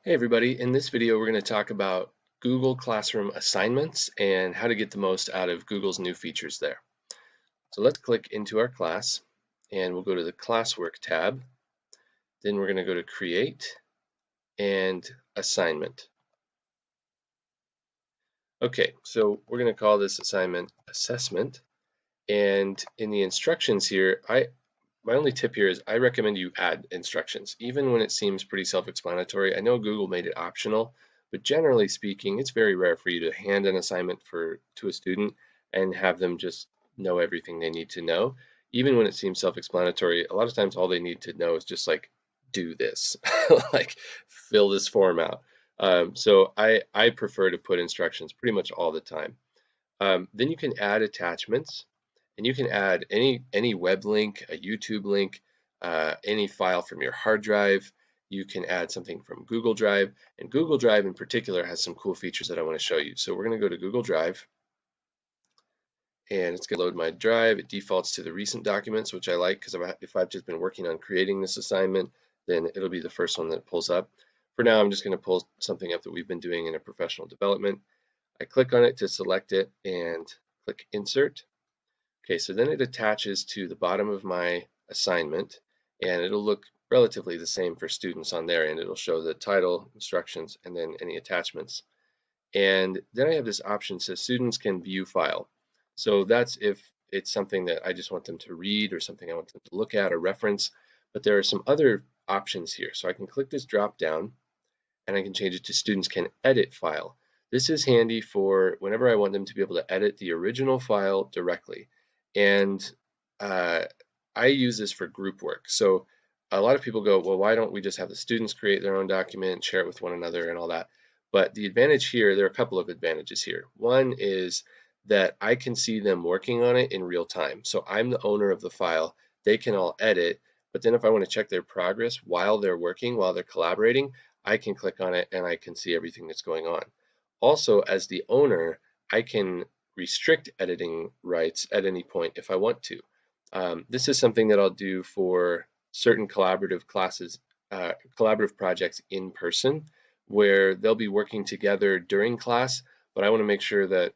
Hey everybody, in this video we're going to talk about Google Classroom assignments and how to get the most out of Google's new features there. So let's click into our class and we'll go to the Classwork tab. Then we're going to go to Create and Assignment. Okay, so we're going to call this assignment Assessment. And in the instructions here, my only tip here is I recommend you add instructions, even when it seems pretty self-explanatory. I know Google made it optional, but generally speaking, it's very rare for you to hand an assignment to a student and have them just know everything they need to know. Even when it seems self-explanatory, a lot of times all they need to know is just like do this, like fill this form out. So I prefer to put instructions pretty much all the time. Then you can add attachments, and you can add any web link, a YouTube link, any file from your hard drive. You can add something from Google Drive, and Google Drive in particular has some cool features that I want to show you. So we're going to go to Google Drive, and it's going to load my drive. It defaults to the recent documents, which I like because if I've just been working on creating this assignment, then it'll be the first one that it pulls up. For now, I'm just going to pull something up that we've been doing in a professional development. I click on it to select it and click Insert. Okay, so then it attaches to the bottom of my assignment, and it'll look relatively the same for students on there, and it'll show the title, instructions, and then any attachments. And then I have this option says students can view file. So that's if it's something that I just want them to read or something I want them to look at or reference. But there are some other options here. So I can click this drop down and I can change it to students can edit file. This is handy for whenever I want them to be able to edit the original file directly. And uh, I use this for group work. So a lot of people go, well, why don't we just have the students create their own document, share it with one another and all that? But the advantage here, there are a couple of advantages here. One is that I can see them working on it in real time. So I'm the owner of the file. They can all edit, but then if I want to check their progress while they're working, while they're collaborating, I can click on it and I can see everything that's going on. Also, as the owner, I can restrict editing rights at any point if I want to. This is something that I'll do for certain collaborative classes, collaborative projects in person, where they'll be working together during class, but I want to make sure that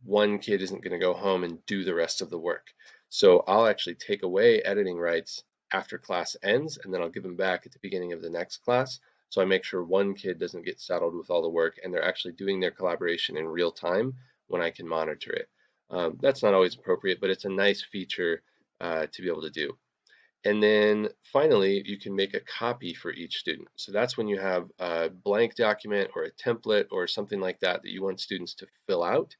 one kid isn't going to go home and do the rest of the work. So I'll actually take away editing rights after class ends, and then I'll give them back at the beginning of the next class. So I make sure one kid doesn't get saddled with all the work and they're actually doing their collaboration in real time when I can monitor it. That's not always appropriate, but it's a nice feature to be able to do. And then finally, you can make a copy for each student. So that's when you have a blank document or a template or something like that that you want students to fill out.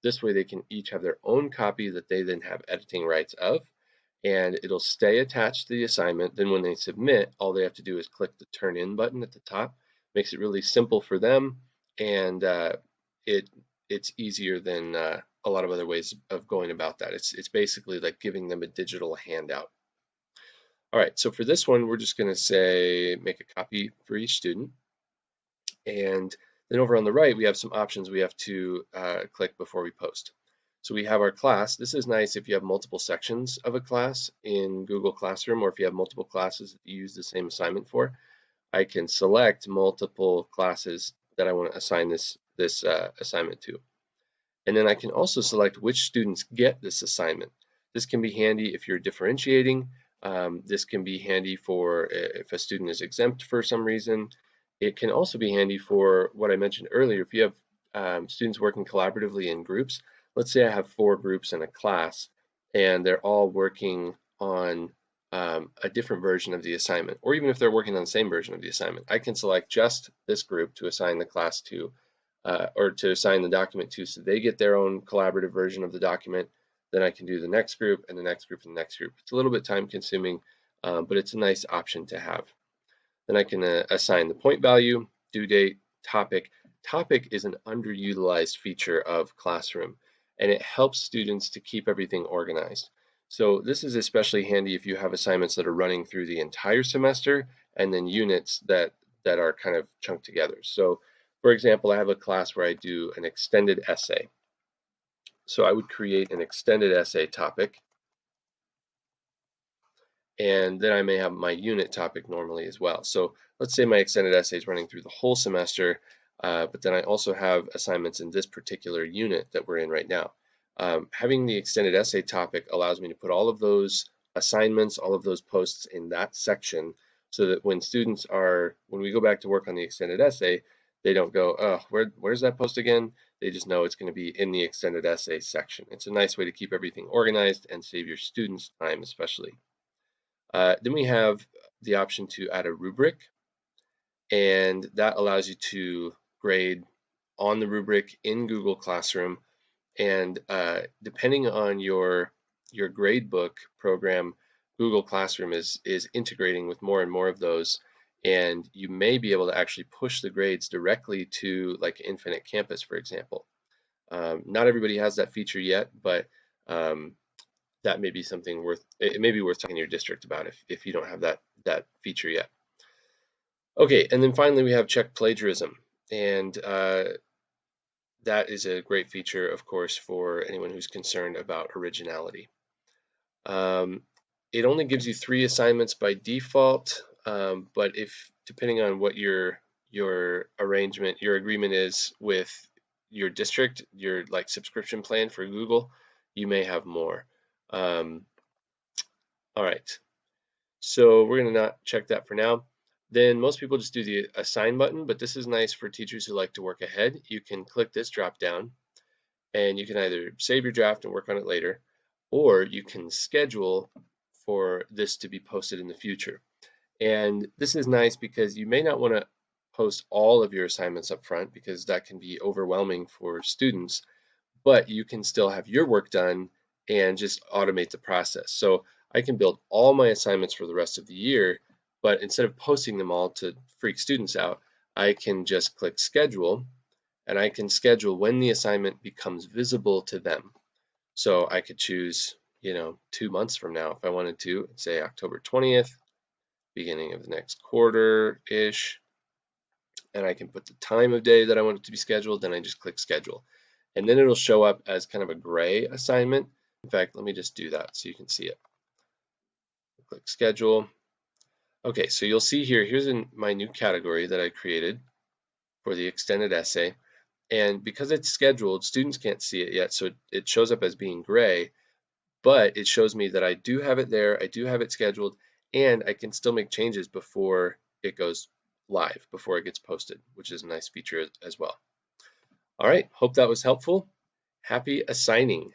This way they can each have their own copy that they then have editing rights of, and it'll stay attached to the assignment. Then when they submit, all they have to do is click the turn in button at the top. Makes it really simple for them, and it it's easier than a lot of other ways of going about that. It's basically like giving them a digital handout. All right, so for this one, we're just going to say make a copy for each student. And then over on the right, we have some options we have to click before we post. So we have our class. This is nice if you have multiple sections of a class in Google Classroom, or if you have multiple classes that you use the same assignment for. I can select multiple classes that I want to assign this assignment to. And then I can also select which students get this assignment. This can be handy if you're differentiating. This can be handy for if a student is exempt for some reason. It can also be handy for what I mentioned earlier. If you have students working collaboratively in groups, let's say I have 4 groups in a class and they're all working on a different version of the assignment, or even if they're working on the same version of the assignment, I can select just this group to assign the class to, or to assign the document to, so they get their own collaborative version of the document. Then I can do the next group and the next group and the next group. It's a little bit time consuming, but it's a nice option to have. Then I can assign the point value, due date, topic. Topic is an underutilized feature of Classroom, and it helps students to keep everything organized. So this is especially handy if you have assignments that are running through the entire semester and then units that are kind of chunked together. So for example, I have a class where I do an extended essay. So I would create an extended essay topic, and then I may have my unit topic normally as well. So let's say my extended essay is running through the whole semester, but then I also have assignments in this particular unit that we're in right now. Having the extended essay topic allows me to put all of those assignments, all of those posts in that section, so that when when we go back to work on the extended essay, they don't go, oh, where's that post again? They just know it's going to be in the extended essay section. It's a nice way to keep everything organized and save your students time, especially. Then we have the option to add a rubric, and that allows you to grade on the rubric in Google Classroom. And depending on your gradebook program, Google Classroom is integrating with more and more of those, and you may be able to actually push the grades directly to like Infinite Campus, for example. Not everybody has that feature yet, but that may be something it may be worth talking to your district about if you don't have that feature yet. Okay, and then finally we have check plagiarism, and that is a great feature, of course, for anyone who's concerned about originality. It only gives you 3 assignments by default, but if depending on what your arrangement, your agreement is with your district, your like subscription plan for Google, you may have more. All right, so we're going to not check that for now. Then most people just do the assign button, but this is nice for teachers who like to work ahead. You can click this drop down, and you can either save your draft and work on it later, or you can schedule for this to be posted in the future. And this is nice because you may not want to post all of your assignments up front because that can be overwhelming for students, but you can still have your work done and just automate the process. So I can build all my assignments for the rest of the year, but instead of posting them all to freak students out, I can just click schedule, and I can schedule when the assignment becomes visible to them. So I could choose, 2 months from now if I wanted to, say October 20th, beginning of the next quarter-ish, and I can put the time of day that I want it to be scheduled, then I just click schedule. And then it'll show up as kind of a gray assignment. In fact, let me just do that so you can see it. Click schedule. Okay, so you'll see here's in my new category that I created for the extended essay. And because it's scheduled, students can't see it yet, so it shows up as being gray, but it shows me that I do have it there, I do have it scheduled, and I can still make changes before it goes live, before it gets posted, which is a nice feature as well. All right, hope that was helpful. Happy assigning.